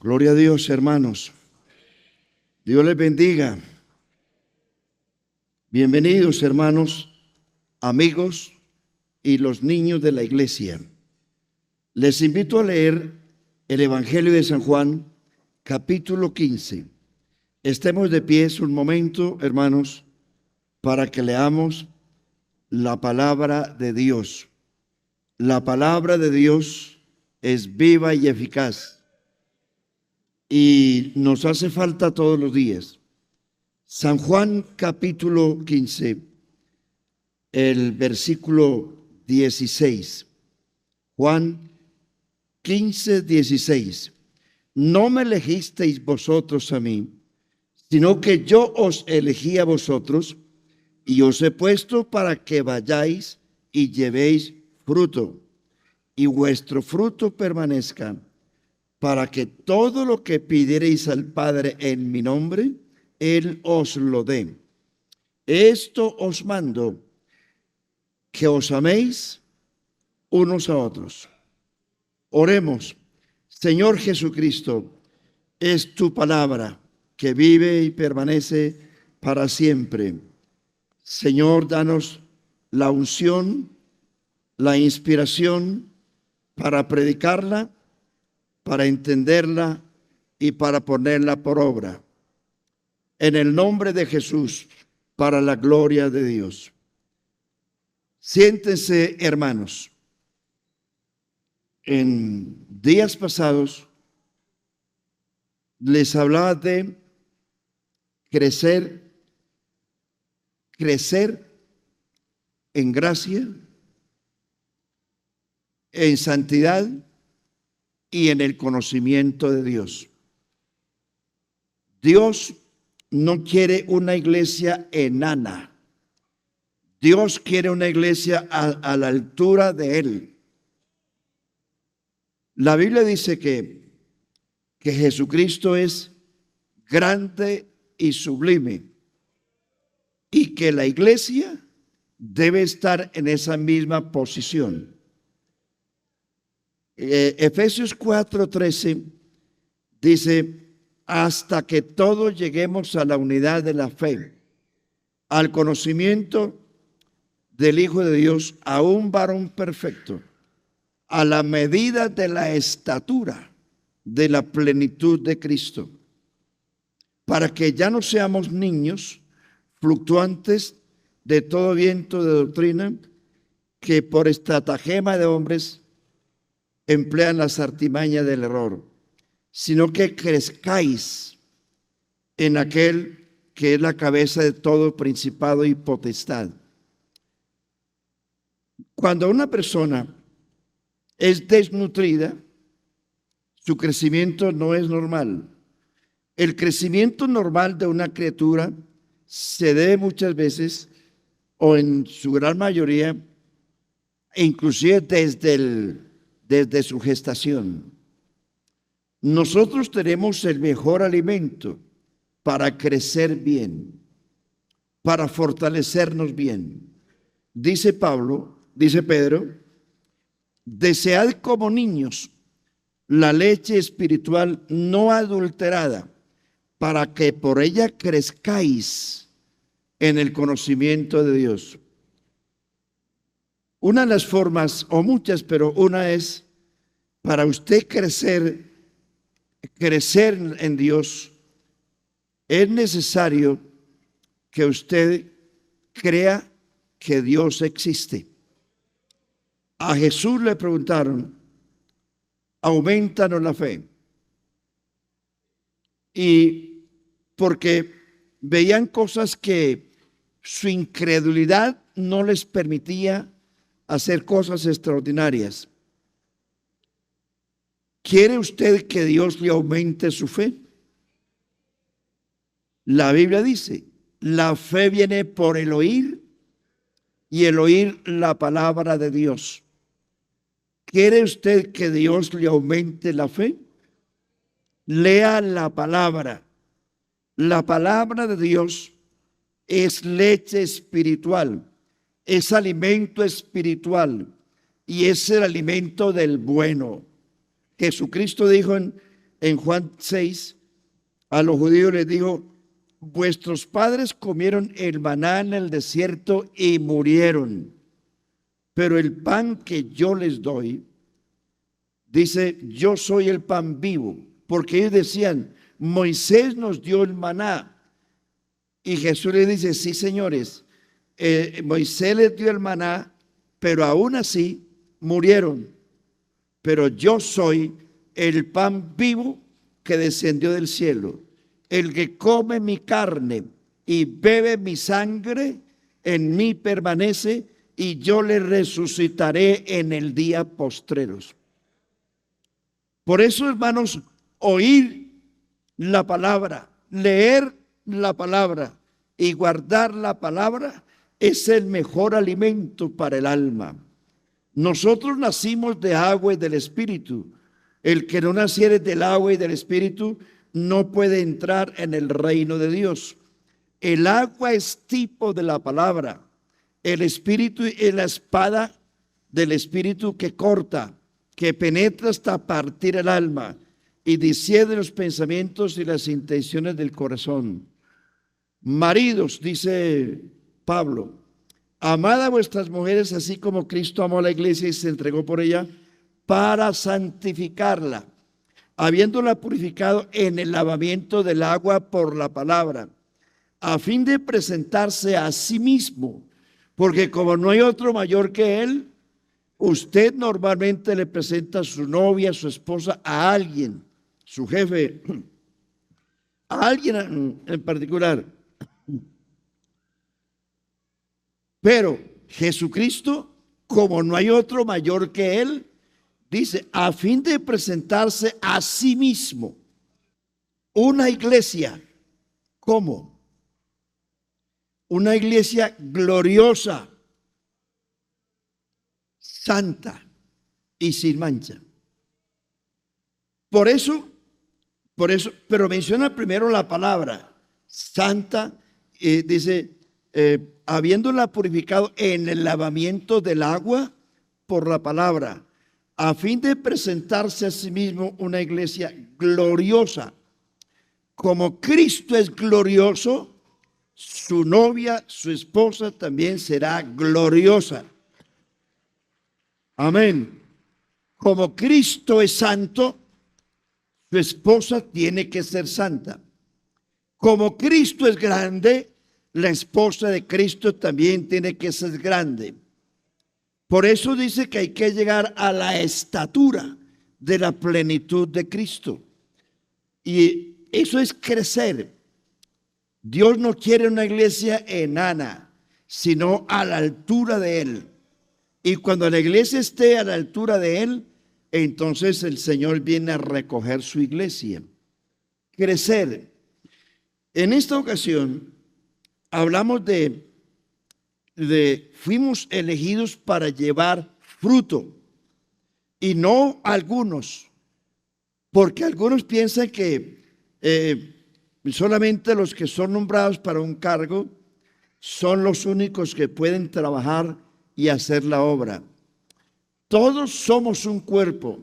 Gloria a Dios, hermanos. Dios les bendiga. Bienvenidos, hermanos, amigos y los niños de la iglesia. Les invito a leer el Evangelio de San Juan, capítulo 15. Estemos de pie un momento, hermanos, para que leamos la palabra de Dios. La palabra de Dios es viva y eficaz y nos hace falta todos los días. San Juan capítulo 15, el versículo 16. Juan 15, 16. No me elegisteis vosotros a mí, sino que yo os elegí a vosotros y os he puesto para que vayáis y llevéis fruto, y vuestro fruto permanezca, para que todo lo que pidiereis al Padre en mi nombre, Él os lo dé. Esto os mando, que os améis unos a otros. Oremos. Señor Jesucristo, es tu palabra que vive y permanece para siempre. Señor, danos la unción, la inspiración para predicarla, para entenderla y para ponerla por obra. En el nombre de Jesús, para la gloria de Dios. Siéntense, hermanos. En días pasados les hablaba de crecer en gracia, en santidad y en el conocimiento de Dios. Dios no quiere una iglesia enana. Dios quiere una iglesia a la altura de Él. La Biblia dice que Jesucristo es grande y sublime y que la iglesia debe estar en esa misma posición. Efesios 4:13 dice: hasta que todos lleguemos a la unidad de la fe, al conocimiento del Hijo de Dios, a un varón perfecto, a la medida de la estatura de la plenitud de Cristo, para que ya no seamos niños fluctuantes de todo viento de doctrina, que por estratagema de hombres emplean las artimañas del error, sino que crezcáis en aquel que es la cabeza de todo principado y potestad. Cuando una persona es desnutrida, su crecimiento no es normal. El crecimiento normal de una criatura se debe muchas veces, o en su gran mayoría, inclusive desde su gestación. Nosotros tenemos el mejor alimento para crecer bien, para fortalecernos bien. Dice Pedro, desead como niños la leche espiritual no adulterada, para que por ella crezcáis en el conocimiento de Dios. Una de las formas, o muchas, pero una es, para usted crecer en Dios, es necesario que usted crea que Dios existe. A Jesús le preguntaron: aumentanos la fe. Y porque veían cosas que su incredulidad no les permitía hacer cosas extraordinarias. ¿Quiere usted que Dios le aumente su fe? La Biblia dice: la fe viene por el oír y el oír la palabra de Dios. ¿Quiere usted que Dios le aumente la fe? Lea la palabra. La palabra de Dios es leche espiritual, es alimento espiritual y es el alimento del bueno. Jesucristo dijo en en Juan 6, a los judíos les dijo: vuestros padres comieron el maná en el desierto y murieron, pero el pan que yo les doy, dice, yo soy el pan vivo, porque ellos decían, Moisés nos dio el maná. Y Jesús les dice, sí, señores, Moisés les dio el maná, pero aún así murieron. Pero yo soy el pan vivo que descendió del cielo. El que come mi carne y bebe mi sangre, en mí permanece, y yo le resucitaré en el día postreros. Por eso, hermanos, oír la palabra, leer la palabra y guardar la palabra es el mejor alimento para el alma. Nosotros nacimos de agua y del Espíritu. El que no naciere del agua y del Espíritu no puede entrar en el reino de Dios. El agua es tipo de la palabra. El Espíritu es la espada del Espíritu que corta, que penetra hasta partir el alma y discierne los pensamientos y las intenciones del corazón. Maridos, dice Pablo, amad a vuestras mujeres así como Cristo amó a la iglesia y se entregó por ella para santificarla, habiéndola purificado en el lavamiento del agua por la palabra, a fin de presentarse a sí mismo, porque como no hay otro mayor que él, usted normalmente le presenta a su novia, a su esposa, a alguien, su jefe, a alguien en particular. Pero Jesucristo, como no hay otro mayor que él, dice, a fin de presentarse a sí mismo. Una iglesia, ¿cómo? Una iglesia gloriosa, santa y sin mancha. Por eso, pero menciona primero la palabra santa, dice, habiéndola purificado en el lavamiento del agua por la palabra, a fin de presentarse a sí mismo una iglesia gloriosa. Como Cristo es glorioso, su novia, su esposa también será gloriosa. Amén. Como Cristo es santo, su esposa tiene que ser santa. Como Cristo es grande, la esposa de Cristo también tiene que ser grande. Por eso dice que hay que llegar a la estatura de la plenitud de Cristo. Y eso es crecer. Dios no quiere una iglesia enana, sino a la altura de Él. Y cuando la iglesia esté a la altura de Él, entonces el Señor viene a recoger su iglesia. Crecer. En esta ocasión hablamos fuimos elegidos para llevar fruto, y no algunos, porque algunos piensan que solamente los que son nombrados para un cargo son los únicos que pueden trabajar y hacer la obra. Todos somos un cuerpo.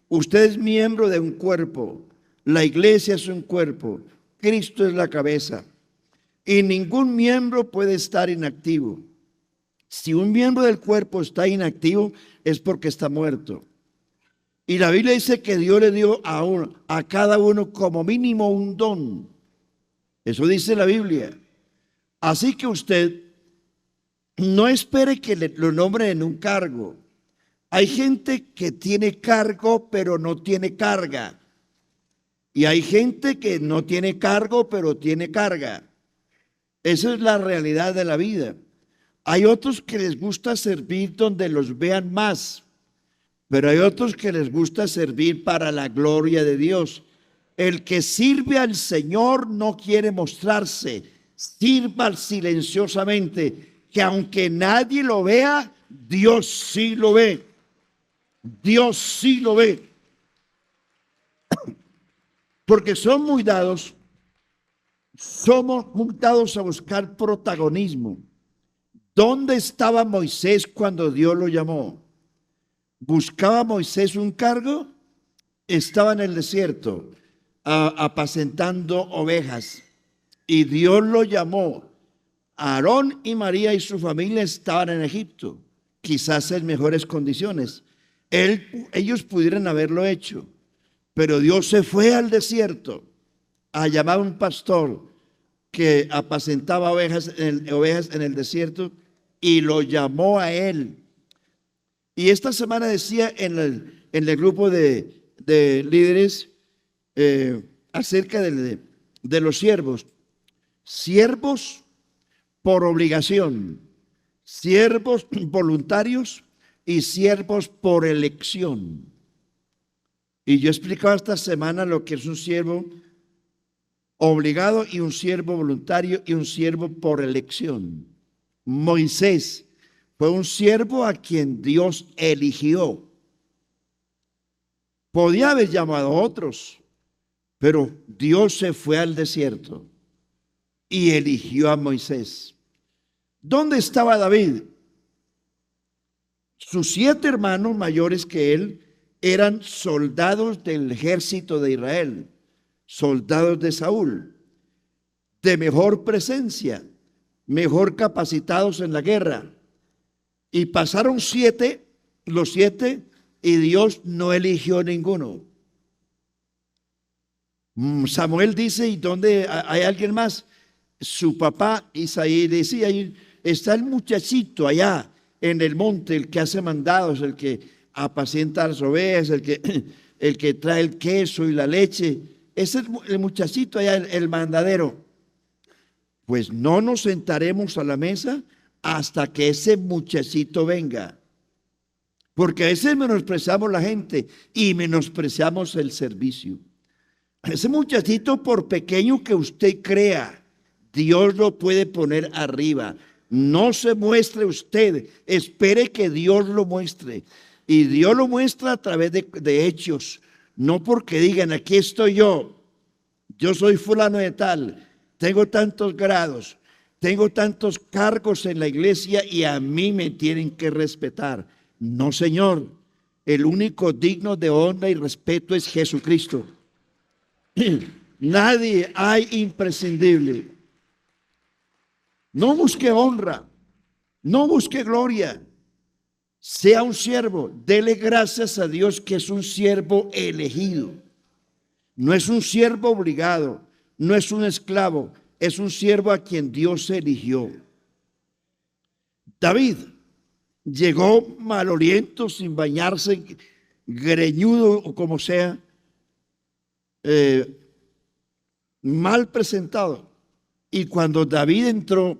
Usted es miembro de un cuerpo. La iglesia es un cuerpo. Cristo es la cabeza. Y ningún miembro puede estar inactivo. Si un miembro del cuerpo está inactivo, es porque está muerto. Y la Biblia dice que Dios le dio a cada uno como mínimo un don. Eso dice la Biblia. Así que usted no espere que lo nombren en un cargo. Hay gente que tiene cargo pero no tiene carga. Y hay gente que no tiene cargo pero tiene carga. Esa es la realidad de la vida. Hay otros que les gusta servir donde los vean más, pero hay otros que les gusta servir para la gloria de Dios. El que sirve al Señor no quiere mostrarse, sirva silenciosamente, que aunque nadie lo vea, Dios sí lo ve. Dios sí lo ve. Porque somos muy dados a buscar protagonismo. ¿Dónde estaba Moisés cuando Dios lo llamó? ¿Buscaba Moisés un cargo? estaba en el desierto apacentando ovejas y Dios lo llamó. Aarón y María y su familia estaban en Egipto, quizás en mejores condiciones. Ellos pudieran haberlo hecho, pero Dios se fue al desierto a llamar a un pastor que apacentaba ovejas en el desierto y lo llamó a él. Y esta semana decía en el grupo de líderes acerca de los siervos. Siervos por obligación, siervos voluntarios y siervos por elección. Y yo he explicado esta semana lo que es un siervo obligado y un siervo voluntario y un siervo por elección. Moisés fue un siervo a quien Dios eligió. Podía haber llamado a otros, pero Dios se fue al desierto y eligió a Moisés. ¿Dónde estaba David? Sus 7 hermanos mayores que él eran soldados del ejército de Israel, soldados de Saúl, de mejor presencia, mejor capacitados en la guerra. Y pasaron los 7, y Dios no eligió ninguno. Samuel dice, ¿y dónde hay alguien más? Su papá Isaí decía, ahí está el muchachito allá en el monte, el que hace mandados, el que apacienta las ovejas, el que trae el queso y la leche. Es el muchachito allá, el mandadero. Pues no nos sentaremos a la mesa hasta que ese muchachito venga. Porque a veces menospreciamos la gente y menospreciamos el servicio. Ese muchachito, por pequeño que usted crea, Dios lo puede poner arriba. No se muestre usted, espere que Dios lo muestre. Y Dios lo muestra a través de hechos. No porque digan, aquí estoy yo soy fulano de tal, tengo tantos grados, tengo tantos cargos en la iglesia y a mí me tienen que respetar. No, Señor, el único digno de honra y respeto es Jesucristo. Nadie hay imprescindible. No busque honra, no busque gloria. Sea un siervo, dele gracias a Dios que es un siervo elegido. No es un siervo obligado, no es un esclavo, es un siervo a quien Dios eligió. David llegó maloliento, sin bañarse, greñudo o como sea, mal presentado. Y cuando David entró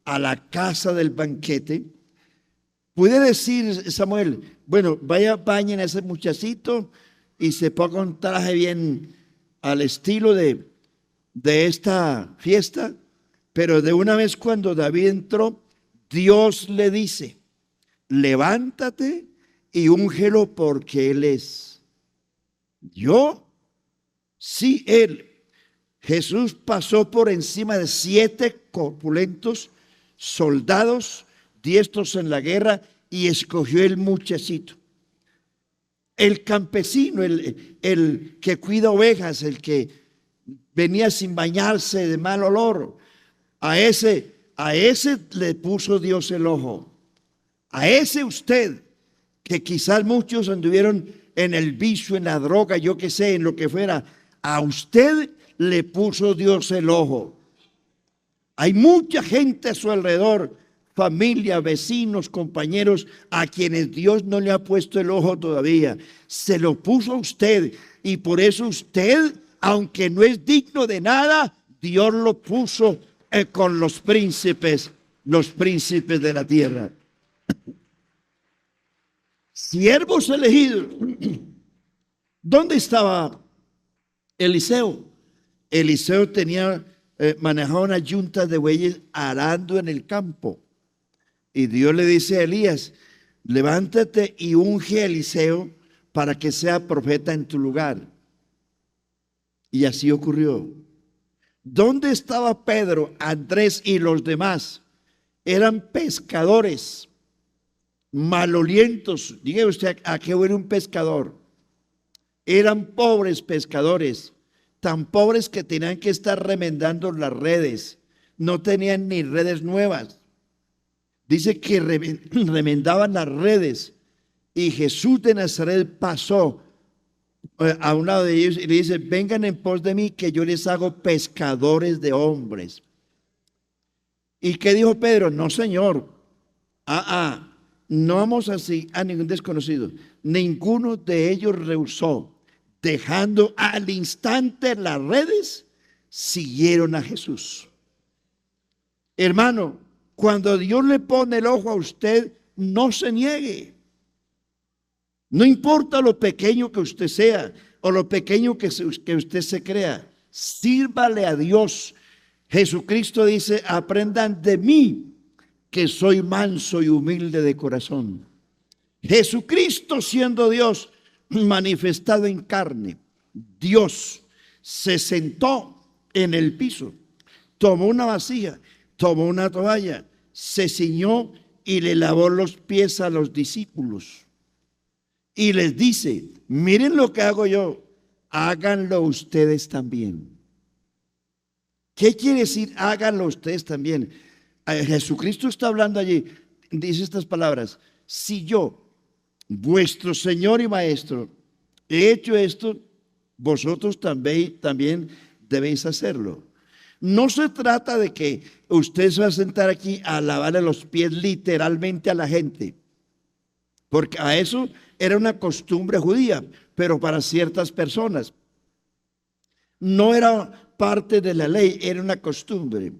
a la casa del banquete, puede decir Samuel, bueno, vaya, bañen a ese muchachito y se ponga un traje bien al estilo de esta fiesta. Pero de una vez cuando David entró, Dios le dice, levántate y úngelo porque Él es. ¿Yo? Sí, Él. Jesús pasó por encima de 7 corpulentos soldados diestros en la guerra y escogió el muchachito. El campesino, el que cuida ovejas, el que venía sin bañarse de mal olor, a ese le puso Dios el ojo. A ese usted, que quizás muchos anduvieron en el vicio, en la droga, yo qué sé, en lo que fuera, a usted le puso Dios el ojo. Hay mucha gente a su alrededor, familia, vecinos, compañeros, a quienes Dios no le ha puesto el ojo todavía. Se lo puso a usted y por eso usted, aunque no es digno de nada, Dios lo puso con los príncipes de la tierra. Siervos elegidos. ¿Dónde estaba Eliseo? Eliseo manejaba una yunta de bueyes arando en el campo. Y Dios le dice a Elías, levántate y unge a Eliseo para que sea profeta en tu lugar. Y así ocurrió. ¿Dónde estaba Pedro, Andrés y los demás? Eran pescadores, malolientos. Diga usted, ¿a qué huele un pescador? Eran pobres pescadores, tan pobres que tenían que estar remendando las redes. No tenían ni redes nuevas. Dice que remendaban las redes. Y Jesús de Nazaret pasó a un lado de ellos y le dice: vengan en pos de mí, que yo les hago pescadores de hombres. ¿Y qué dijo Pedro? No, Señor. No vamos así a ningún desconocido. Ninguno de ellos rehusó. Dejando al instante las redes, siguieron a Jesús. Hermano, cuando Dios le pone el ojo a usted, no se niegue. No importa lo pequeño que usted sea o lo pequeño que usted se crea, sírvale a Dios. Jesucristo dice: aprendan de mí, que soy manso y humilde de corazón. Jesucristo, siendo Dios manifestado en carne, Dios se sentó en el piso, tomó una vasija, tomó una toalla, se ciñó y le lavó los pies a los discípulos. Y les dice: miren lo que hago yo, háganlo ustedes también. ¿Qué quiere decir háganlo ustedes también? Jesucristo está hablando allí, dice estas palabras: si yo, vuestro Señor y Maestro, he hecho esto, vosotros también debéis hacerlo. No se trata de que usted se va a sentar aquí a lavarle los pies literalmente a la gente, porque a eso era una costumbre judía, pero para ciertas personas. No era parte de la ley, era una costumbre.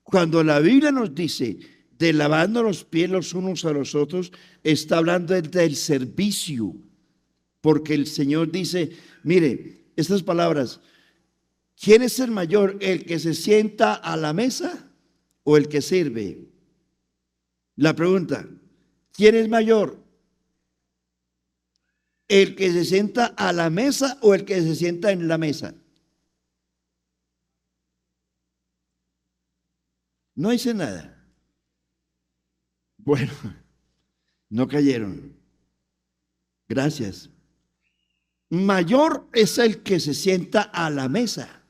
Cuando la Biblia nos dice de lavando los pies los unos a los otros, está hablando del servicio, porque el Señor dice: mire, estas palabras: ¿quién es el mayor, el que se sienta a la mesa o el que sirve? La pregunta: ¿quién es mayor? ¿El que se sienta a la mesa o el que se sienta en la mesa? No hice nada. Bueno, no cayeron. Gracias. Mayor es el que se sienta a la mesa.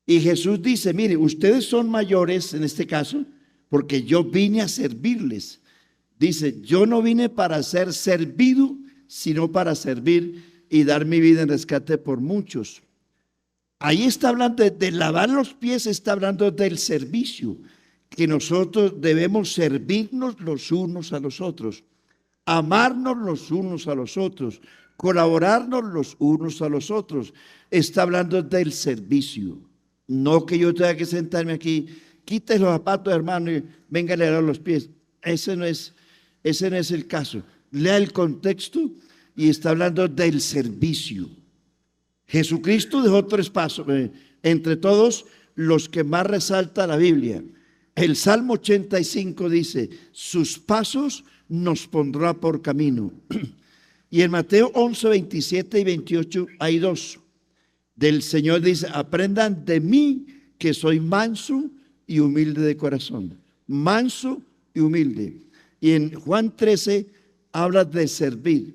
Y Jesús dice: mire, ustedes son mayores en este caso, porque yo vine a servirles. Dice: yo no vine para ser servido, sino para servir y dar mi vida en rescate por muchos. Ahí está hablando de lavar los pies, está hablando del servicio, que nosotros debemos servirnos los unos a los otros, amarnos los unos a los otros, colaborarnos los unos a los otros. Está hablando del servicio. No que yo tenga que sentarme aquí, quite los zapatos, hermano, y venga a lavar los pies. Ese no es el caso. Lea el contexto y está hablando del servicio. Jesucristo dejó 3 pasos, entre todos los que más resalta la Biblia. El Salmo 85 dice: sus pasos nos pondrá por camino. Y en Mateo 11, 27 y 28 hay 2. Del Señor dice: aprendan de mí, que soy manso y humilde de corazón. Manso y humilde. Y en Juan 13 habla de servir.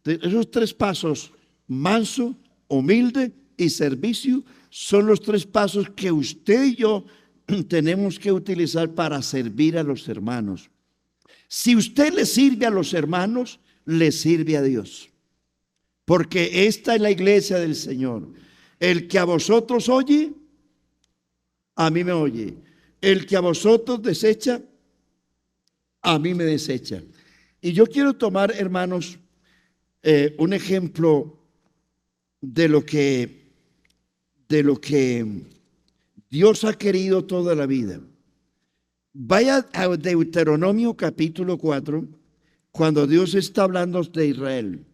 Esos 3 pasos: manso, humilde y servicio, son los 3 pasos que usted y yo tenemos que utilizar para servir a los hermanos. Si usted le sirve a los hermanos, le sirve a Dios, porque esta es la iglesia del Señor. El que a vosotros oye, a mí me oye. El que a vosotros desecha, a mí me desecha. Y yo quiero tomar, hermanos, un ejemplo de lo que Dios ha querido toda la vida. Vaya a Deuteronomio capítulo 4, cuando Dios está hablando de Israel.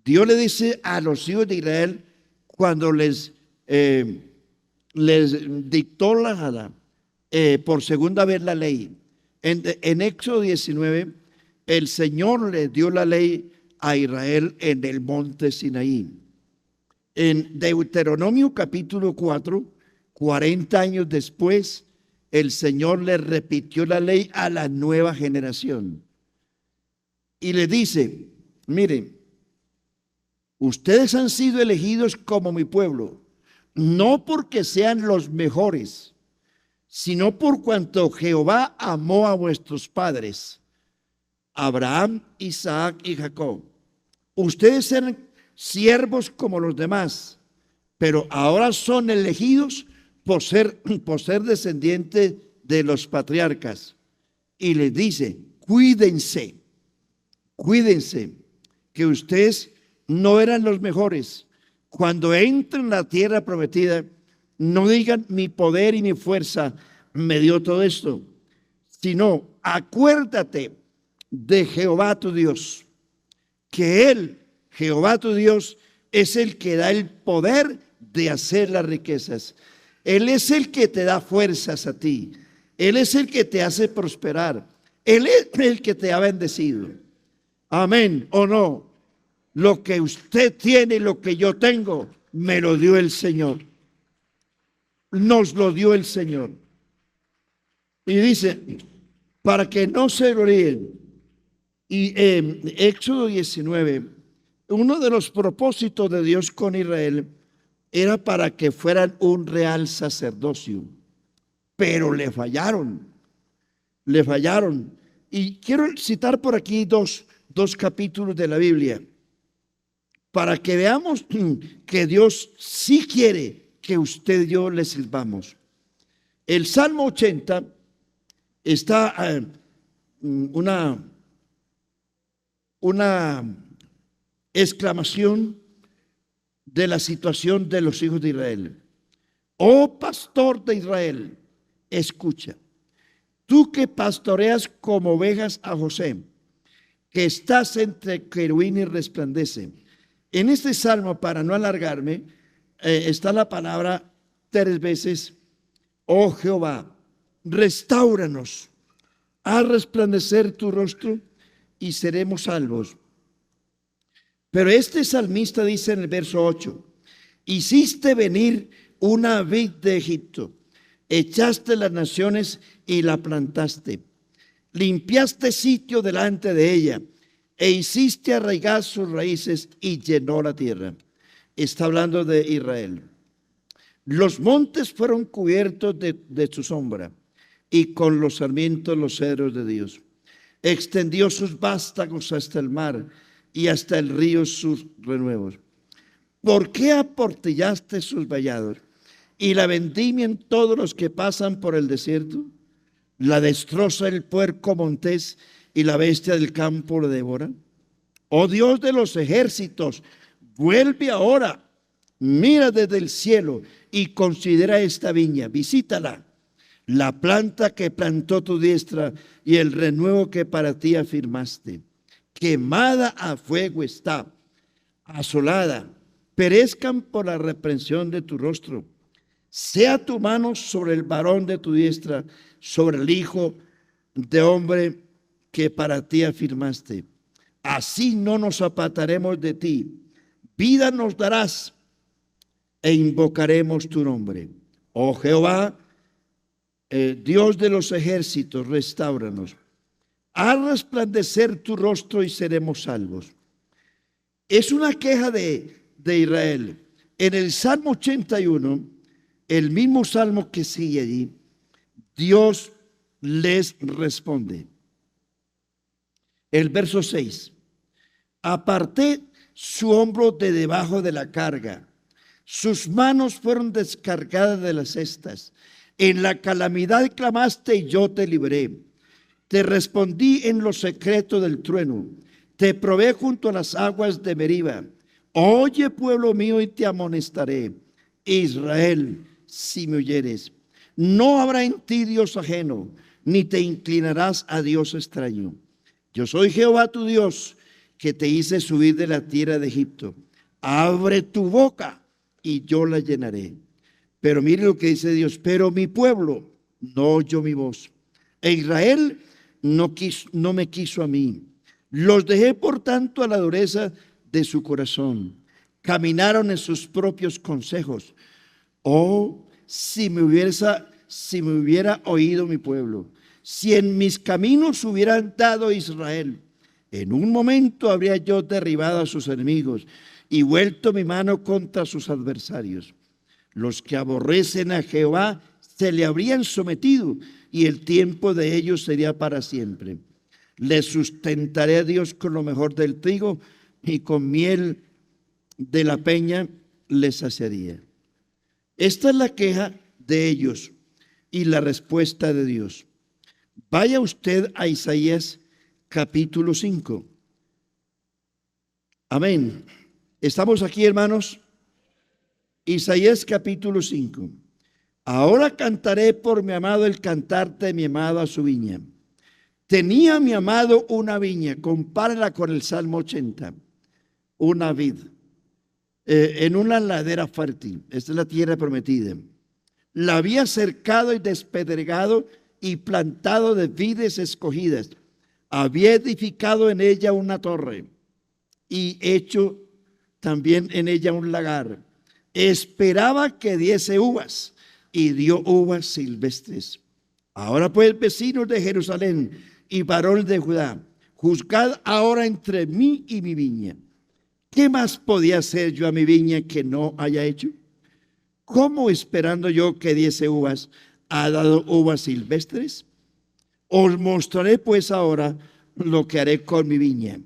Dios le dice a los hijos de Israel, cuando les dictó por segunda vez la ley. En Éxodo 19, el Señor le dio la ley a Israel en el monte Sinaí. En Deuteronomio capítulo 4, 40 años después, el Señor le repitió la ley a la nueva generación. Y le dice: mire, Ustedes han sido elegidos como mi pueblo, no porque sean los mejores, sino por cuanto Jehová amó a vuestros padres, Abraham, Isaac y Jacob. Ustedes eran siervos como los demás, pero ahora son elegidos por ser descendientes de los patriarcas. Y les dice, cuídense, que ustedes no eran los mejores. Cuando entren en la tierra prometida, no digan mi poder y mi fuerza me dio todo esto, sino acuérdate de Jehová tu Dios, que Él, Jehová tu Dios, es el que da el poder de hacer las riquezas. Él es el que te da fuerzas a ti. Él es el que te hace prosperar. Él es el que te ha bendecido. Amén o no. Lo que usted tiene, lo que yo tengo, me lo dio el Señor. Nos lo dio el Señor. Y dice, para que no se gloríen. Y en Éxodo 19, uno de los propósitos de Dios con Israel era para que fueran un real sacerdocio. Pero le fallaron. Y quiero citar por aquí dos capítulos de la Biblia, para que veamos que Dios sí quiere que usted y yo le sirvamos. El Salmo 80 está una exclamación de la situación de los hijos de Israel. Oh pastor de Israel, escucha. Tú que pastoreas como ovejas a José, que estás entre querubines y resplandece. En este salmo, para no alargarme, está la palabra 3 veces. Oh Jehová, restáuranos, haz resplandecer tu rostro y seremos salvos. Pero este salmista dice en el verso 8, hiciste venir una vid de Egipto, echaste las naciones y la plantaste, limpiaste sitio delante de ella e hiciste arraigar sus raíces y llenó la tierra. Está hablando de Israel. Los montes fueron cubiertos de su sombra y con los sarmientos los cedros de Dios. Extendió sus vástagos hasta el mar y hasta el río sus renuevos. ¿Por qué aportillaste sus vallados y la vendimian todos los que pasan por el desierto? La destroza el puerco montés y la bestia del campo la devora. Oh Dios de los ejércitos, vuelve ahora, mira desde el cielo y considera esta viña, visítala, la planta que plantó tu diestra y el renuevo que para ti afirmaste. Quemada a fuego está, asolada, perezcan por la reprensión de tu rostro. Sea tu mano sobre el varón de tu diestra, sobre el hijo de hombre que para ti afirmaste. Así no nos apartaremos de ti. Vida nos darás e invocaremos tu nombre. Oh Jehová, Dios de los ejércitos, restáuranos. Haz resplandecer tu rostro y seremos salvos. Es una queja de Israel. En el Salmo 81, el mismo salmo que sigue allí, Dios les responde. El verso 6. Aparté su hombro de debajo de la carga. Sus manos fueron descargadas de las cestas. En la calamidad clamaste y yo te libré. Te respondí en lo secreto del trueno. Te probé junto a las aguas de Meriba. Oye, pueblo mío, y te amonestaré. Israel, si me oyeres, no habrá en ti Dios ajeno, ni te inclinarás a Dios extraño. Yo soy Jehová tu Dios, que te hice subir de la tierra de Egipto. Abre tu boca y yo la llenaré. Pero mire lo que dice Dios, pero mi pueblo no oyó mi voz. E Israel no me quiso a mí. Los dejé por tanto a la dureza de su corazón. Caminaron en sus propios consejos. Oh, si me hubiera oído mi pueblo, si en mis caminos hubieran dado Israel, en un momento habría yo derribado a sus enemigos y vuelto mi mano contra sus adversarios. Los que aborrecen a Jehová se le habrían sometido, y el tiempo de ellos sería para siempre. Les sustentaré a Dios con lo mejor del trigo, y con miel de la peña les saciaría. Esta es la queja de ellos y la respuesta de Dios. Vaya usted a Isaías capítulo 5. Amén. ¿Estamos aquí, hermanos? Isaías capítulo 5. Ahora cantaré por mi amado el cantar de mi amado a su viña. Tenía mi amado una viña, compárala con el Salmo 80, una vid, en una ladera fértil. Esta es la tierra prometida. La había cercado y despedregado y plantado de vides escogidas. Había edificado en ella una torre y hecho también en ella un lagar. Esperaba que diese uvas y dio uvas silvestres. Ahora pues, vecinos de Jerusalén y varones de Judá, juzgad ahora entre mí y mi viña. ¿Qué más podía hacer yo a mi viña que no haya hecho? ¿Cómo, esperando yo que diese uvas, ha dado uvas silvestres? Os mostraré pues ahora lo que haré con mi viña.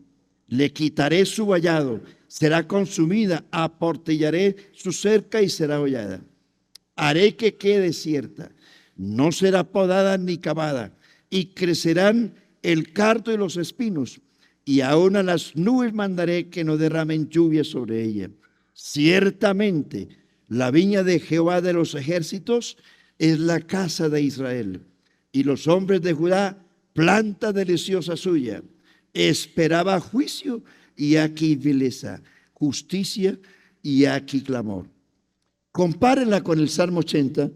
Le quitaré su vallado, será consumida, aportillaré su cerca y será hollada. Haré que quede desierta, no será podada ni cavada, y crecerán el cardo y los espinos, y aún a las nubes mandaré que no derramen lluvia sobre ella. Ciertamente, la viña de Jehová de los ejércitos es la casa de Israel, y los hombres de Judá, planta deliciosa suya. Esperaba juicio, y aquí vileza, justicia, y aquí clamor. Compárenla con el Salmo 80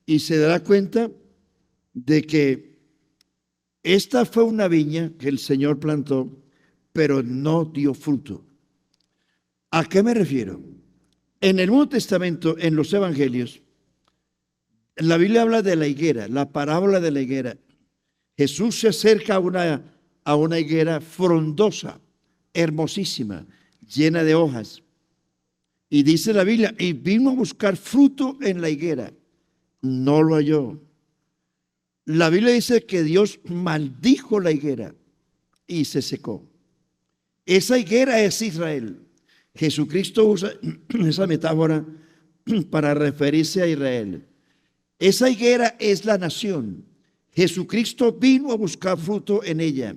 y se dará cuenta de que esta fue una viña que el Señor plantó, pero no dio fruto. ¿A qué me refiero? En el Nuevo Testamento, en los Evangelios, la Biblia habla de la higuera, la parábola de la higuera. Jesús se acerca a una higuera frondosa, hermosísima, llena de hojas. Y dice la Biblia, y vino a buscar fruto en la higuera. No lo halló. La Biblia dice que Dios maldijo la higuera y se secó. Esa higuera es Israel. Jesucristo usa esa metáfora para referirse a Israel. Esa higuera es la nación. Jesucristo vino a buscar fruto en ella.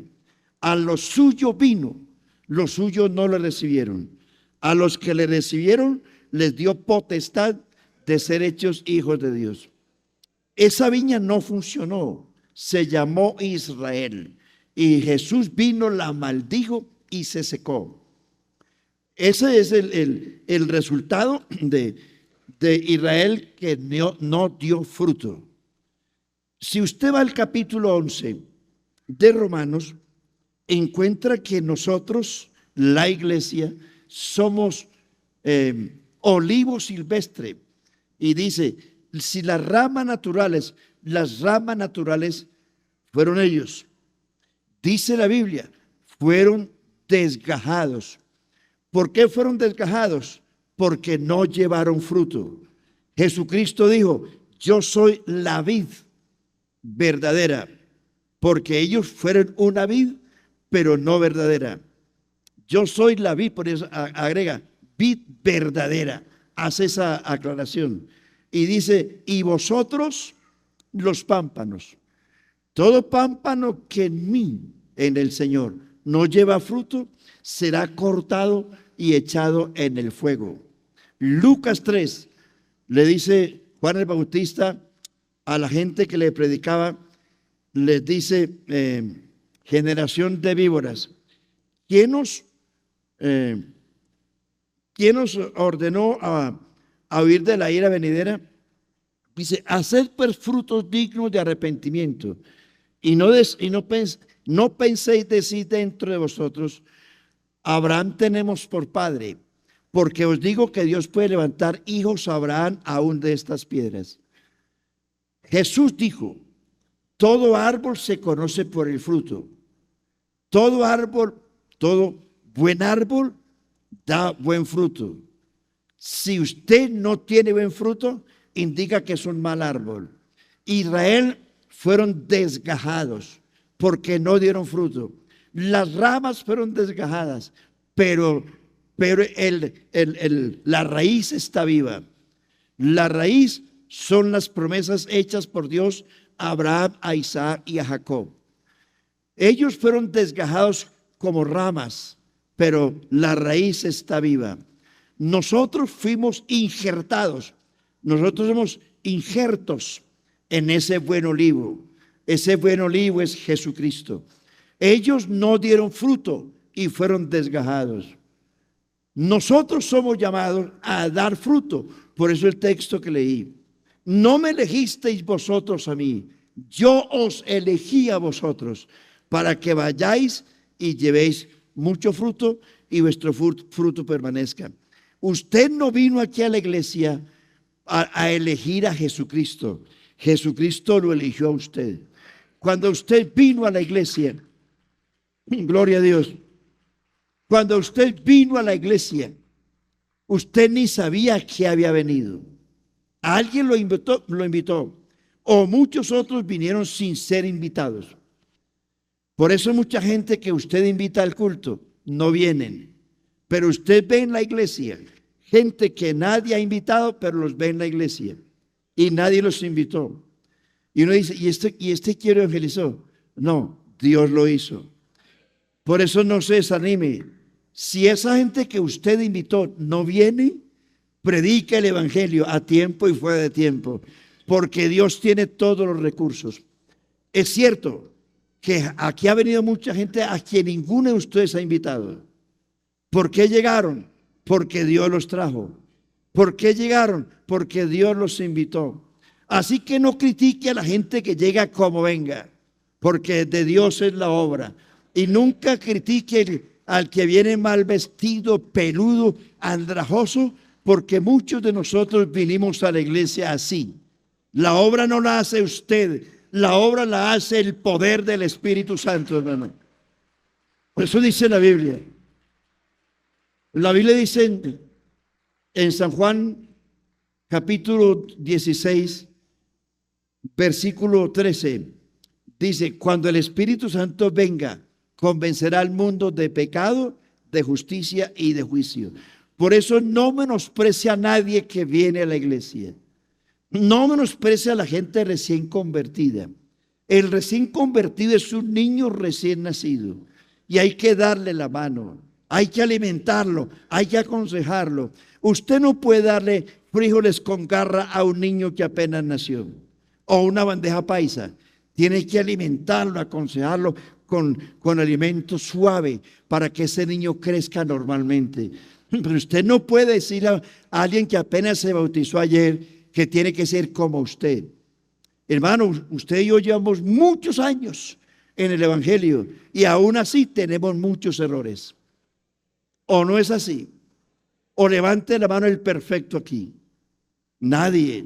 A los suyos vino, los suyos no le recibieron. A los que le recibieron les dio potestad de ser hechos hijos de Dios. Esa viña no funcionó, se llamó Israel. Y Jesús vino, la maldijo y se secó. Ese es el resultado de Israel que no dio fruto. Si usted va al capítulo 11 de Romanos, encuentra que nosotros, la iglesia, somos olivo silvestre. Y dice, si las ramas naturales fueron ellos. Dice la Biblia, fueron desgajados. ¿Por qué fueron desgajados? Porque no llevaron fruto. Jesucristo dijo, yo soy la vid verdadera, porque ellos fueron una vid, pero no verdadera. Yo soy la vid, por eso agrega, vid verdadera. Hace esa aclaración. Y dice, y vosotros los pámpanos. Todo pámpano que en mí, en el Señor, no lleva fruto, será cortado y echado en el fuego. Lucas 3 le dice Juan el Bautista a la gente que le predicaba, les dice, generación de víboras, ¿quién nos ordenó a huir de la ira venidera? Dice, haced pues frutos dignos de arrepentimiento y no penséis decir dentro de vosotros, Abraham tenemos por padre, porque os digo que Dios puede levantar hijos a Abraham aún de estas piedras. Jesús dijo, todo árbol se conoce por el fruto. Todo árbol, todo buen árbol da buen fruto. Si usted no tiene buen fruto, indica que es un mal árbol. Israel fueron desgajados porque no dieron fruto. Las ramas fueron desgajadas, pero la raíz está viva. La raíz son las promesas hechas por Dios a Abraham, a Isaac y a Jacob. Ellos fueron desgajados como ramas, pero la raíz está viva. Nosotros fuimos injertados. Nosotros somos injertos en ese buen olivo. Ese buen olivo es Jesucristo. Ellos no dieron fruto y fueron desgajados. Nosotros somos llamados a dar fruto. Por eso el texto que leí. No me elegisteis vosotros a mí, yo os elegí a vosotros para que vayáis y llevéis mucho fruto y vuestro fruto permanezca. Usted no vino aquí a la iglesia a elegir a Jesucristo. Jesucristo lo eligió a usted. Cuando usted vino a la iglesia, gloria a Dios, cuando usted vino a la iglesia, usted ni sabía que había venido. Alguien lo invitó, o muchos otros vinieron sin ser invitados. Por eso mucha gente que usted invita al culto no vienen. Pero usted ve en la iglesia gente que nadie ha invitado, pero los ve en la iglesia y nadie los invitó. Y uno dice, ¿y este quién evangelizó? No, Dios lo hizo. Por eso no se desanime. Si esa gente que usted invitó no viene, predica el evangelio a tiempo y fuera de tiempo, porque Dios tiene todos los recursos. Es cierto que aquí ha venido mucha gente a quien ninguno de ustedes ha invitado. ¿Por qué llegaron? Porque Dios los trajo. ¿Por qué llegaron? Porque Dios los invitó. Así que no critique a la gente que llega como venga, porque de Dios es la obra. Y nunca critique al que viene mal vestido, peludo, andrajoso, porque muchos de nosotros vinimos a la iglesia así. La obra no la hace usted, la obra la hace el poder del Espíritu Santo, hermano. Por eso dice la Biblia. La Biblia dice en San Juan capítulo 16, versículo 13, dice, cuando el Espíritu Santo venga, convencerá al mundo de pecado, de justicia y de juicio. Por eso no menosprecia a nadie que viene a la iglesia. No menosprecia a la gente recién convertida. El recién convertido es un niño recién nacido y hay que darle la mano, hay que alimentarlo, hay que aconsejarlo. Usted no puede darle frijoles con garra a un niño que apenas nació o una bandeja paisa. Tiene que alimentarlo, aconsejarlo con alimento suave para que ese niño crezca normalmente. Pero usted no puede decir a alguien que apenas se bautizó ayer que tiene que ser como usted. Hermano, usted y yo llevamos muchos años en el evangelio y aún así tenemos muchos errores. ¿O no es así? O levante la mano el perfecto aquí. Nadie.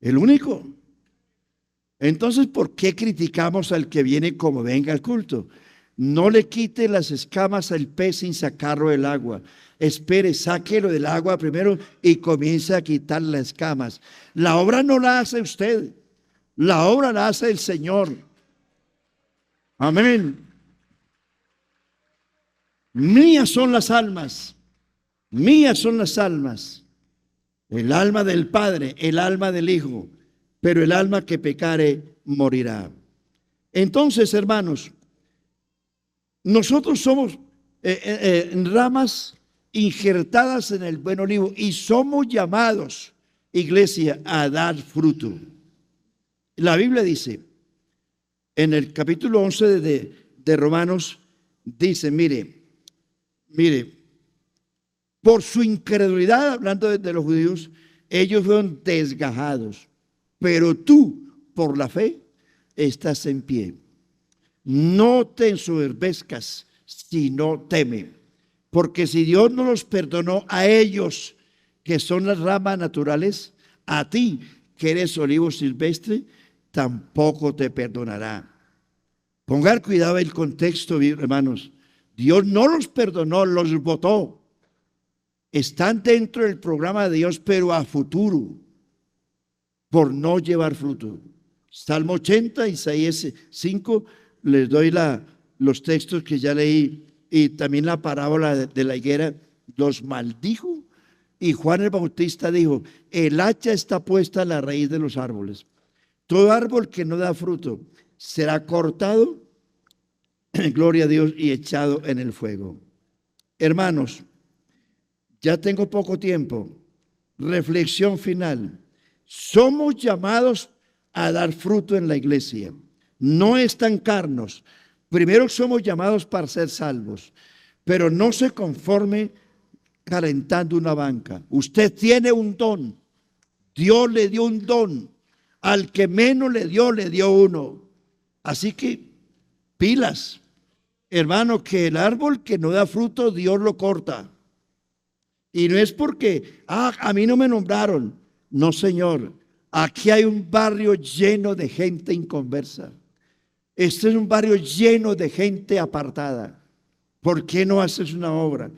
El único. Entonces, ¿por qué criticamos al que viene como venga al culto? No le quite las escamas al pez sin sacarlo del agua. Espere, sáquelo del agua primero y comience a quitar las escamas. La obra no la hace usted, la obra la hace el Señor. Amén. Mías son las almas, mías son las almas. El alma del Padre, el alma del Hijo, pero el alma que pecare morirá. Entonces, hermanos, nosotros somos ramas injertadas en el buen olivo y somos llamados, iglesia, a dar fruto. La Biblia dice, en el capítulo 11 de Romanos, dice, mire, por su incredulidad, hablando de los judíos, ellos fueron desgajados, pero tú, por la fe, estás en pie. No te ensoberbezcas, sino teme. Porque si Dios no los perdonó a ellos, que son las ramas naturales, a ti, que eres olivo silvestre, tampoco te perdonará. Pongan cuidado el contexto, hermanos. Dios no los perdonó, los votó. Están dentro del programa de Dios, pero a futuro, por no llevar fruto. Salmo 80, Isaías 5, les doy los textos que ya leí, y también la parábola de la higuera, los maldijo. Y Juan el Bautista dijo, el hacha está puesta a la raíz de los árboles. Todo árbol que no da fruto será cortado, gloria a Dios, y echado en el fuego. Hermanos, ya tengo poco tiempo. Reflexión final. Somos llamados a dar fruto en la iglesia, no estancarnos. Primero somos llamados para ser salvos, pero no se conforme calentando una banca. Usted tiene un don. Dios le dio un don. Al que menos le dio uno. Así que pilas, hermano, que el árbol que no da fruto, Dios lo corta. Y no es porque, a mí no me nombraron. No, Señor. Aquí hay un barrio lleno de gente inconversa. Este es un barrio lleno de gente apartada. ¿Por qué no haces una obra?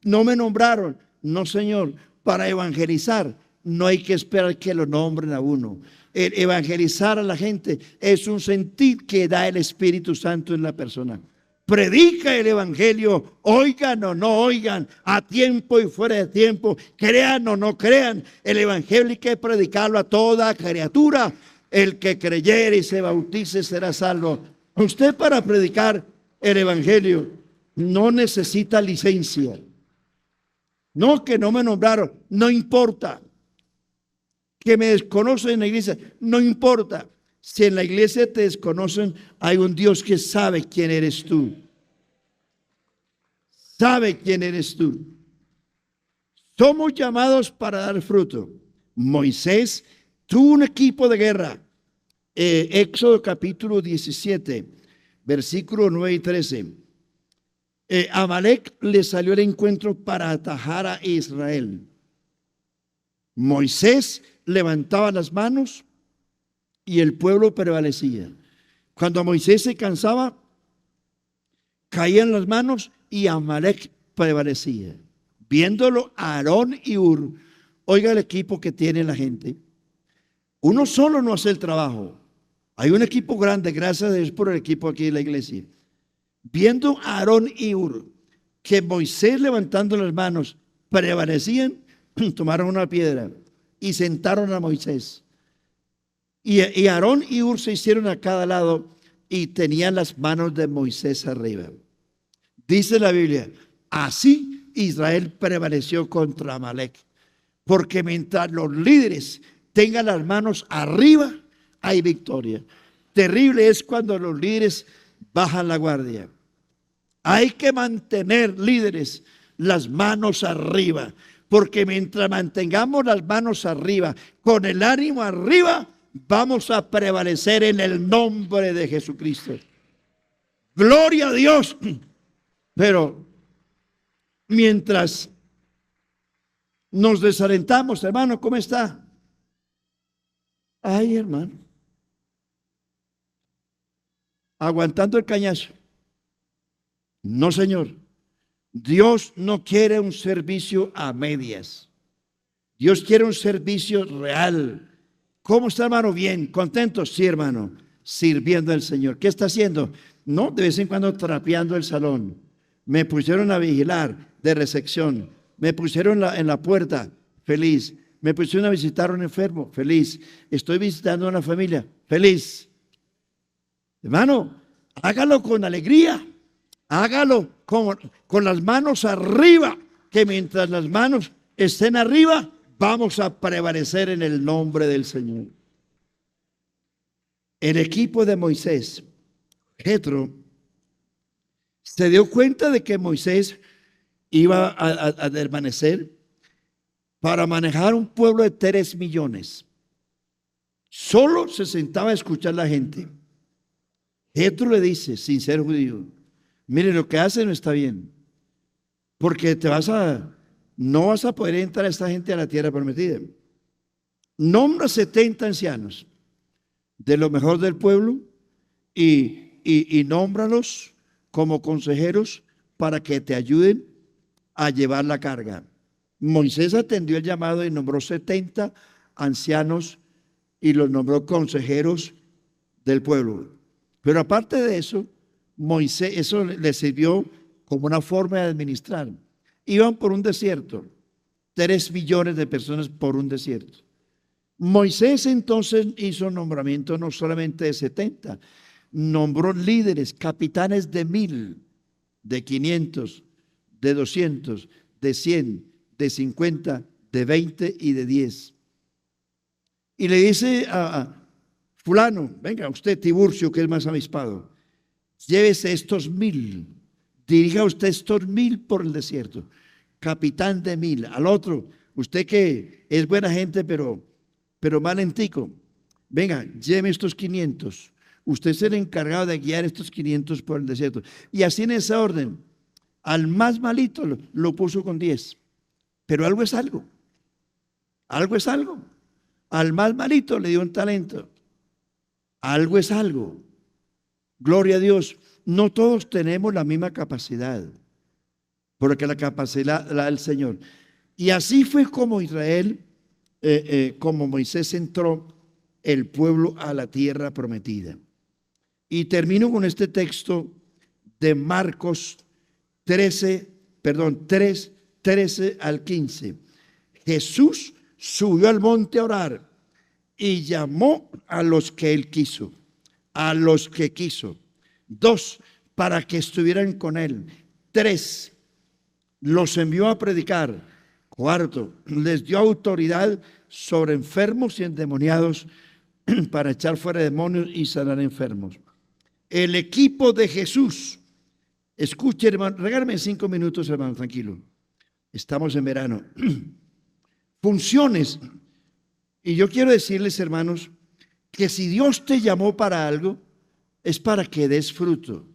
No me nombraron. No, Señor. Para evangelizar no hay que esperar que lo nombren a uno. El evangelizar a la gente es un sentir que da el Espíritu Santo en la persona. Predica el evangelio, oigan o no oigan, a tiempo y fuera de tiempo, crean o no crean. El evangelio hay que predicarlo a toda criatura. El que creyere y se bautice será salvo. Usted, para predicar el evangelio no necesita licencia. No, que no me nombraron, no importa. Que me desconocen en la iglesia, no importa. Si en la iglesia te desconocen, hay un Dios que sabe quién eres tú. Sabe quién eres tú. Somos llamados para dar fruto. Moisés tuvo un equipo de guerra. Éxodo capítulo 17, versículos 9 y 13. Amalek le salió al encuentro para atajar a Israel. Moisés levantaba las manos y el pueblo prevalecía. Cuando Moisés se cansaba, caían las manos y Amalek prevalecía. Viéndolo Aarón y Hur, oiga el equipo que tiene la gente. Uno solo no hace el trabajo. Hay un equipo grande, gracias a Dios por el equipo aquí de la iglesia. Viendo a Aarón y Hur que Moisés levantando las manos prevalecían, tomaron una piedra y sentaron a Moisés. Y Aarón y Hur se hicieron a cada lado y tenían las manos de Moisés arriba. Dice la Biblia, así Israel prevaleció contra Amalek. Porque mientras los líderes tengan las manos arriba, hay victoria. Terrible es cuando los líderes bajan la guardia. Hay que mantener, líderes, las manos arriba. Porque mientras mantengamos las manos arriba, con el ánimo arriba, vamos a prevalecer en el nombre de Jesucristo. Gloria a Dios. Pero mientras nos desalentamos, hermano, ¿cómo está? Ay, hermano. Aguantando el cañazo. No, Señor. Dios no quiere un servicio a medias. Dios quiere un servicio real. ¿Cómo está, hermano? Bien, contento. Sí, hermano, sirviendo al Señor. ¿Qué está haciendo? No, de vez en cuando trapeando el salón. Me pusieron a vigilar de recepción. Me pusieron en la puerta, feliz. Me pusieron a visitar a un enfermo, feliz. Estoy visitando a una familia, feliz. Hermano, hágalo con alegría. Hágalo con las manos arriba, que mientras las manos estén arriba, vamos a prevalecer en el nombre del Señor. El equipo de Moisés, Jetro, se dio cuenta de que Moisés iba a permanecer para manejar un pueblo de 3 millones. Solo se sentaba a escuchar a la gente. Jetro le dice, sin ser judío, mire, lo que hace no está bien, porque no vas a poder entrar a esta gente a la tierra prometida. Nombra 70 ancianos de lo mejor del pueblo y nómbralos como consejeros para que te ayuden a llevar la carga. Moisés atendió el llamado y nombró 70 ancianos y los nombró consejeros del pueblo. Pero aparte de eso, Moisés, eso le sirvió como una forma de administrar. Iban por un desierto, 3 millones de personas por un desierto. Moisés entonces hizo nombramiento no solamente de 70, nombró líderes, capitanes de 1000, de 500, de 200, de 100, de 50, de 20 y de 10. Y le dice a fulano, venga usted Tiburcio, que es más avispado, llévese estos 1000, dirija usted estos 1000 por el desierto, capitán de 1000. Al otro, usted que es buena gente pero malentico, venga, lleve estos 500. Usted es el encargado de guiar estos 500 por el desierto. Y así en esa orden, al más malito lo puso con 10. Pero algo es algo. Algo es algo. Al más malito le dio un talento. Algo es algo. Gloria a Dios. No todos tenemos la misma capacidad, porque la capacidad la da el Señor. Y así fue como Israel, como Moisés entró el pueblo a la tierra prometida. Y termino con este texto de Marcos 3, 13 al 15. Jesús subió al monte a orar y llamó a los que él quiso, a los que quiso. 2, para que estuvieran con él. 3, los envió a predicar. 4, les dio autoridad sobre enfermos y endemoniados para echar fuera demonios y sanar enfermos. El equipo de Jesús. Escuche, hermano, regálame 5 minutos, hermano, tranquilo. Estamos en verano. Funciones. Y yo quiero decirles, hermanos, que si Dios te llamó para algo, es para que des fruto.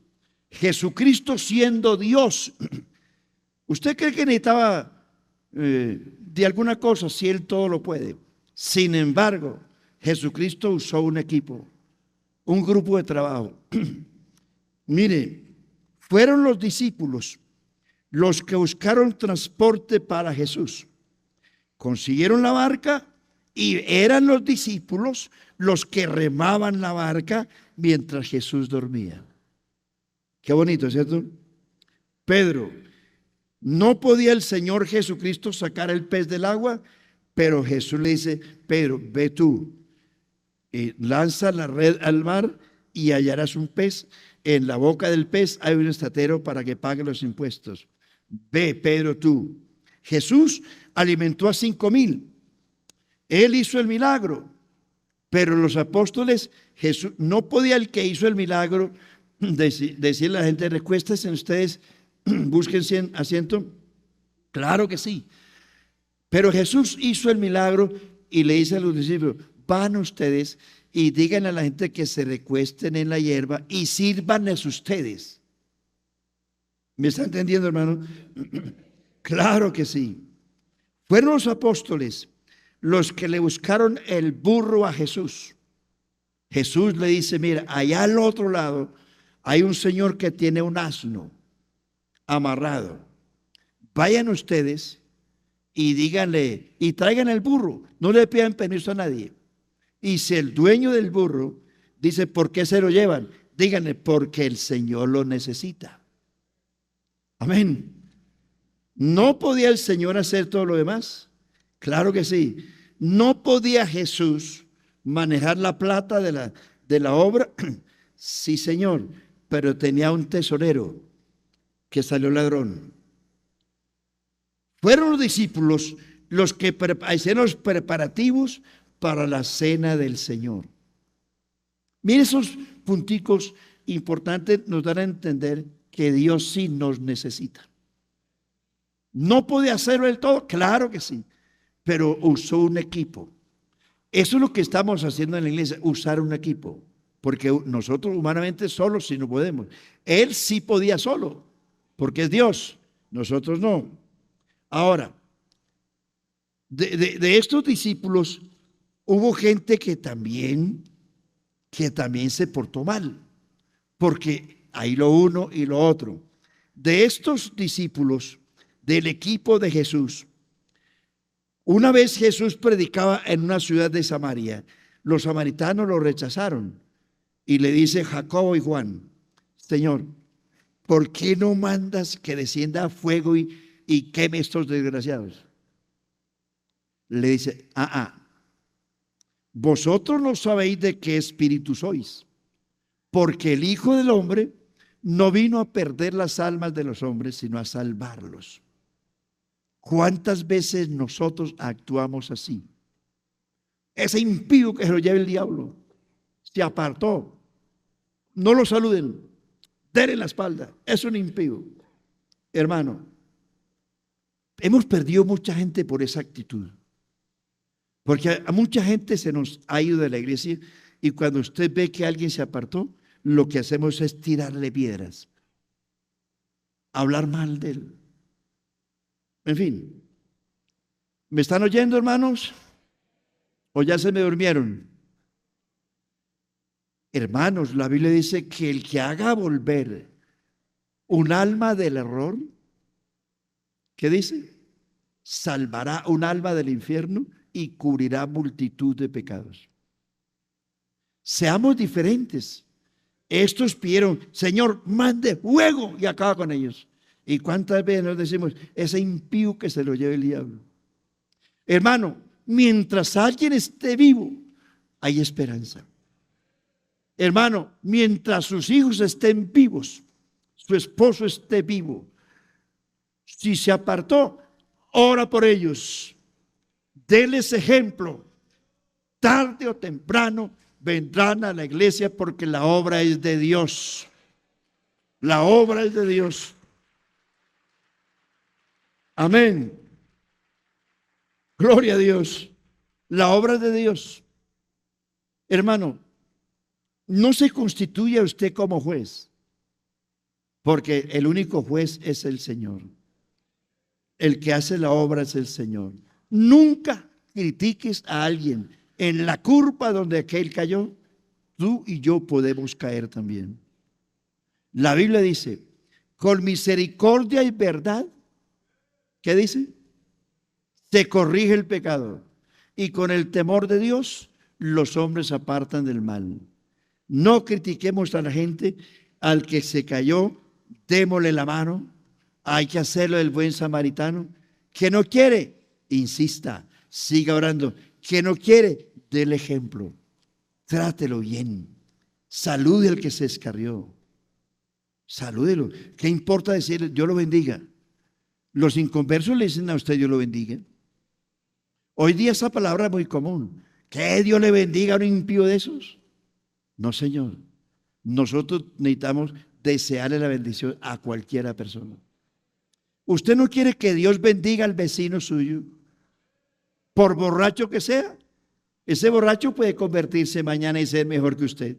Jesucristo siendo Dios, ¿usted cree que necesitaba de alguna cosa si Él todo lo puede? Sin embargo, Jesucristo usó un equipo, un grupo de trabajo. Mire, fueron los discípulos los que buscaron transporte para Jesús. Consiguieron la barca y eran los discípulos los que remaban la barca mientras Jesús dormía. Qué bonito, ¿cierto? Pedro, no podía el Señor Jesucristo sacar el pez del agua, pero Jesús le dice, Pedro, ve tú, lanza la red al mar y hallarás un pez. En la boca del pez hay un estatero para que pague los impuestos. Ve, Pedro, tú. Jesús alimentó a 5,000. Él hizo el milagro, pero los apóstoles, Jesús, no podía el que hizo el milagro decirle a la gente, recuéstense ustedes, busquen asiento. Claro que sí. Pero Jesús hizo el milagro y le dice a los discípulos, van ustedes y digan a la gente que se recuesten en la hierba y sírvanles ustedes. ¿Me está entendiendo, hermano? Claro que sí. Fueron los apóstoles los que le buscaron el burro a Jesús. Jesús le dice, mira, allá al otro lado hay un señor que tiene un asno amarrado. Vayan ustedes y díganle, y traigan el burro. No le pidan permiso a nadie. Y si el dueño del burro dice, ¿por qué se lo llevan? Díganle, porque el Señor lo necesita. Amén. ¿No podía el Señor hacer todo lo demás? Claro que sí. ¿No podía Jesús manejar la plata de la obra? Sí, Señor, pero tenía un tesorero que salió ladrón. Fueron los discípulos los que hicieron los preparativos para la cena del Señor. Miren, esos punticos importantes nos dan a entender que Dios sí nos necesita. ¿No podía hacerlo del todo? Claro que sí, pero usó un equipo. Eso es lo que estamos haciendo en la iglesia, usar un equipo, porque nosotros humanamente solos sí no podemos. Él sí podía solo, porque es Dios, nosotros no. Ahora, de estos discípulos hubo gente que también se portó mal, porque hay lo uno y lo otro. de estos discípulos del equipo de Jesús, una vez Jesús predicaba en una ciudad de Samaria. Los samaritanos lo rechazaron y le dice Jacobo y Juan: Señor, ¿por qué no mandas que descienda fuego y queme estos desgraciados? Le dice: vosotros no sabéis de qué espíritu sois, porque el Hijo del Hombre no vino a perder las almas de los hombres, sino a salvarlos. ¿Cuántas veces nosotros actuamos así? Ese impío que se lo lleva el diablo se apartó. No lo saluden, denle la espalda. Es un impío. Hermano, hemos perdido mucha gente por esa actitud. Porque a mucha gente se nos ha ido de la iglesia y cuando usted ve que alguien se apartó, lo que hacemos es tirarle piedras, hablar mal de él. En fin, ¿me están oyendo, hermanos? ¿O ya se me durmieron? Hermanos, la Biblia dice que el que haga volver un alma del error, ¿qué dice? Salvará un alma del infierno y cubrirá multitud de pecados. Seamos diferentes. Estos pidieron: Señor, mande fuego, y acaba con ellos. ¿Y cuántas veces nos decimos: ese impío que se lo lleve el diablo? Hermano, mientras alguien esté vivo, hay esperanza. Hermano, mientras sus hijos estén vivos, su esposo esté vivo, si se apartó, ora por ellos. Denles ejemplo. Tarde o temprano vendrán a la iglesia porque la obra es de Dios. La obra es de Dios. Amén. Gloria a Dios. La obra es de Dios. Hermano, no se constituya usted como juez, porque el único juez es el Señor. El que hace la obra es el Señor. Nunca critiques a alguien. En la curva donde aquel cayó, tú y yo podemos caer también. La Biblia dice: con misericordia y verdad, ¿qué dice? Se corrige el pecado, y con el temor de Dios los hombres se apartan del mal. No critiquemos a la gente. Al que se cayó, démosle la mano. Hay que hacerlo del buen samaritano. Que no quiere, insista, siga orando. Que no quiere, déle ejemplo. Trátelo bien. Salude al que se escarrió. Salúdelo. ¿Qué importa decirle Dios lo bendiga? Los inconversos le dicen a usted Dios lo bendiga. Hoy día esa palabra es muy común. ¿Que Dios le bendiga a un impío de esos? No, Señor. Nosotros necesitamos desearle la bendición a cualquiera persona. Usted no quiere que Dios bendiga al vecino suyo, por borracho que sea. Ese borracho puede convertirse mañana y ser mejor que usted.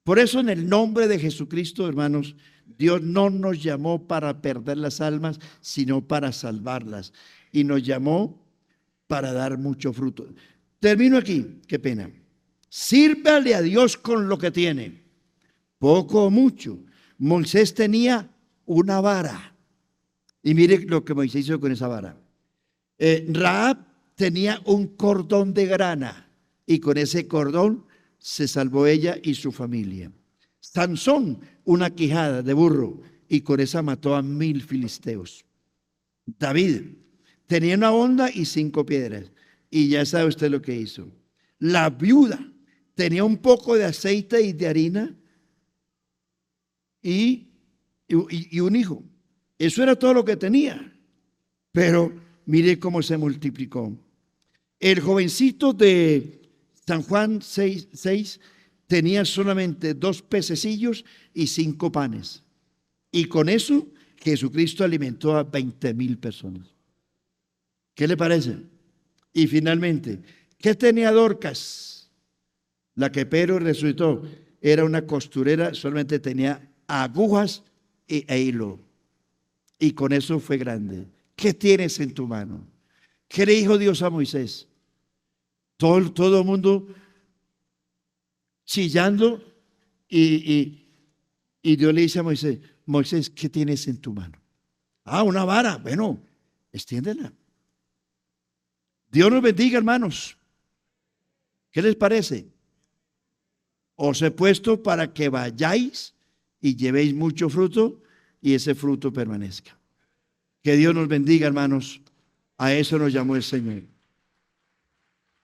Por eso, en el nombre de Jesucristo, hermanos, Dios no nos llamó para perder las almas, sino para salvarlas. Y nos llamó para dar mucho fruto. Termino aquí, qué pena. Sírvale a Dios con lo que tiene, poco o mucho. Moisés tenía una vara. Y mire lo que Moisés hizo con esa vara. Rahab tenía un cordón de grana y con ese cordón se salvó ella y su familia. Sansón, una quijada de burro y con esa mató a 1000 filisteos. David tenía una honda y 5 piedras y ya sabe usted lo que hizo. La viuda tenía un poco de aceite y de harina y un hijo. Eso era todo lo que tenía. Pero mire cómo se multiplicó. El jovencito de San Juan 6 tenía solamente 2 pececillos y 5 panes. Y con eso Jesucristo alimentó a 20,000 personas. ¿Qué le parece? Y finalmente, ¿qué tenía Dorcas? La que Pedro resucitó. Era una costurera, solamente tenía agujas e hilo. Y con eso fue grande. ¿Qué tienes en tu mano? ¿Qué le dijo Dios a Moisés? Todo el mundo chillando y Dios le dice a Moisés: Moisés, ¿qué tienes en tu mano? Ah, una vara. Bueno, extiéndela. Dios nos bendiga, hermanos. ¿Qué les parece? Os he puesto para que vayáis y llevéis mucho fruto y ese fruto permanezca. Que Dios nos bendiga, hermanos. A eso nos llamó el Señor.